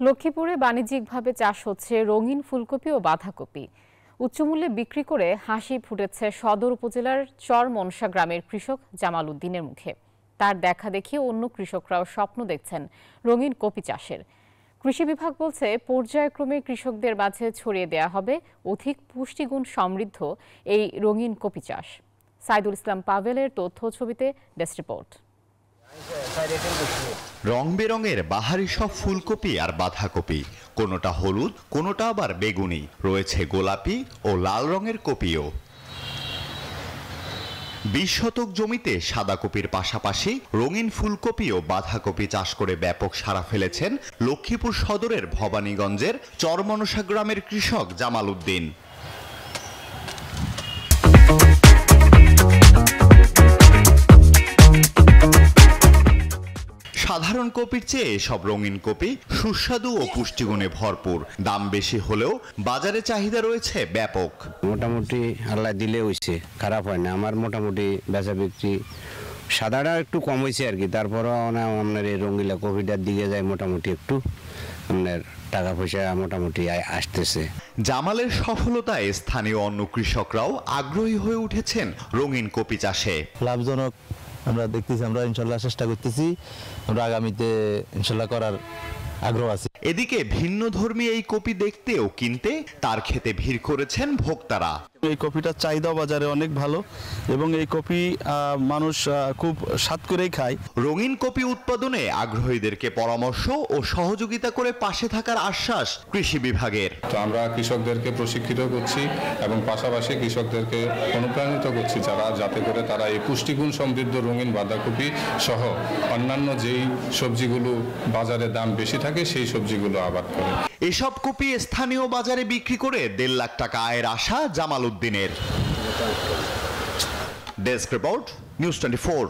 লক্ষ্মীপুরে বাণিজ্যিকভাবে চাষ হচ্ছে রঙিন ফুলকপি ও বাঁধাকপি। উচ্চমূল্যে বিক্রি করে হাসি ফুটেছে সদর উপজেলার চরমনসা গ্রামের কৃষক জামাল উদ্দিনের মুখে। তার দেখা দেখি অন্য কৃষকরাও স্বপ্ন দেখছেন রঙিন কপি চাষের। কৃষি বিভাগ বলছে পর্যায়ক্রমে কৃষকদের মাঝে ছড়িয়ে দেয়া হবে অধিক পুষ্টিগুণ সমৃদ্ধ এই রঙিন কপি চাষ। সাইদুল ইসলাম পাভেলের তথ্য ছবিতে ডেস্ক রিপোর্ট। রং বেরঙের বাহারি সব ফুলকপি আর বাঁধাকপি, কোনোটা হলুদ কোনোটা আবার বেগুনি, রয়েছে গোলাপি ও লাল রঙের কপিও। ২০ শতক জমিতে সাদা কপির পাশাপাশি রঙিন ফুলকপি ও বাঁধাকপি চাষ করে ব্যাপক সাড়া ফেলেছেন লক্ষ্মীপুর সদরের ভবানীগঞ্জের চরমনসা গ্রামের কৃষক জামাল উদ্দিন। সাধারণ কপির চেয়ে সব রঙিন কপি সুস্বাদু ও পুষ্টিগুণে ভরপুর। দাম বেশি হলেও বাজারে চাহিদা রয়েছে ব্যাপক। মোটামুটি আল্লাহ দিলে হইছে, খারাপ হয় না। আমার মোটামুটি বেচা বিক্রি সাদাটা একটু কম হয়েছে আর কি। তারপরও আপনার এই রঙিলা কপিটার দিকে যায়, মোটামুটি একটু আপনার টাকা পয়সা মোটামুটি আসতেছে। জামালের সফলতায় স্থানীয় অন্য কৃষকরাও আগ্রহী হয়ে উঠেছেন রঙিন কপি চাষে। লাভজনক আমরা দেখতেছি, আমরা ইনশাল্লাহ চেষ্টা করতেছি, আমরা আগামীতে ইনশাল্লাহ করার আগ্রহ আছে। এদিকে ভিন্ন ধর্মী এই কপি দেখতেও কিনতে তার খেতে ভিড় করেছেন ভোক্তারা। এই কপিটার চাহিদা বাজারে অনেক ভালো এবং এই কপি মানুষ খুব স্বাদ করেই খায়। রঙিন কপি উৎপাদনে আগ্রহীদেরকে পরামর্শ ও সহযোগিতা করে পাশে থাকার আশ্বাস কৃষি বিভাগের। তো আমরা কৃষকদেরকে প্রশিক্ষিত করছি এবং পাশাপাশি কৃষকদেরকে অনুপ্রাণিত করছি যাতে করে তারা এই পুষ্টিগুণ সমৃদ্ধ রঙিন বাঁধাকপি সহ অন্যান্য যেই সবজিগুলো বাজারে দাম বেশি থাকে সেই সবজিগুলো আবাদ করে। এসব কপি স্থানীয় বাজারে বিক্রি করে ১.৫ লাখ টাকা আয়ের আশা জামাল উদ্দিনের। Desk report, news 24।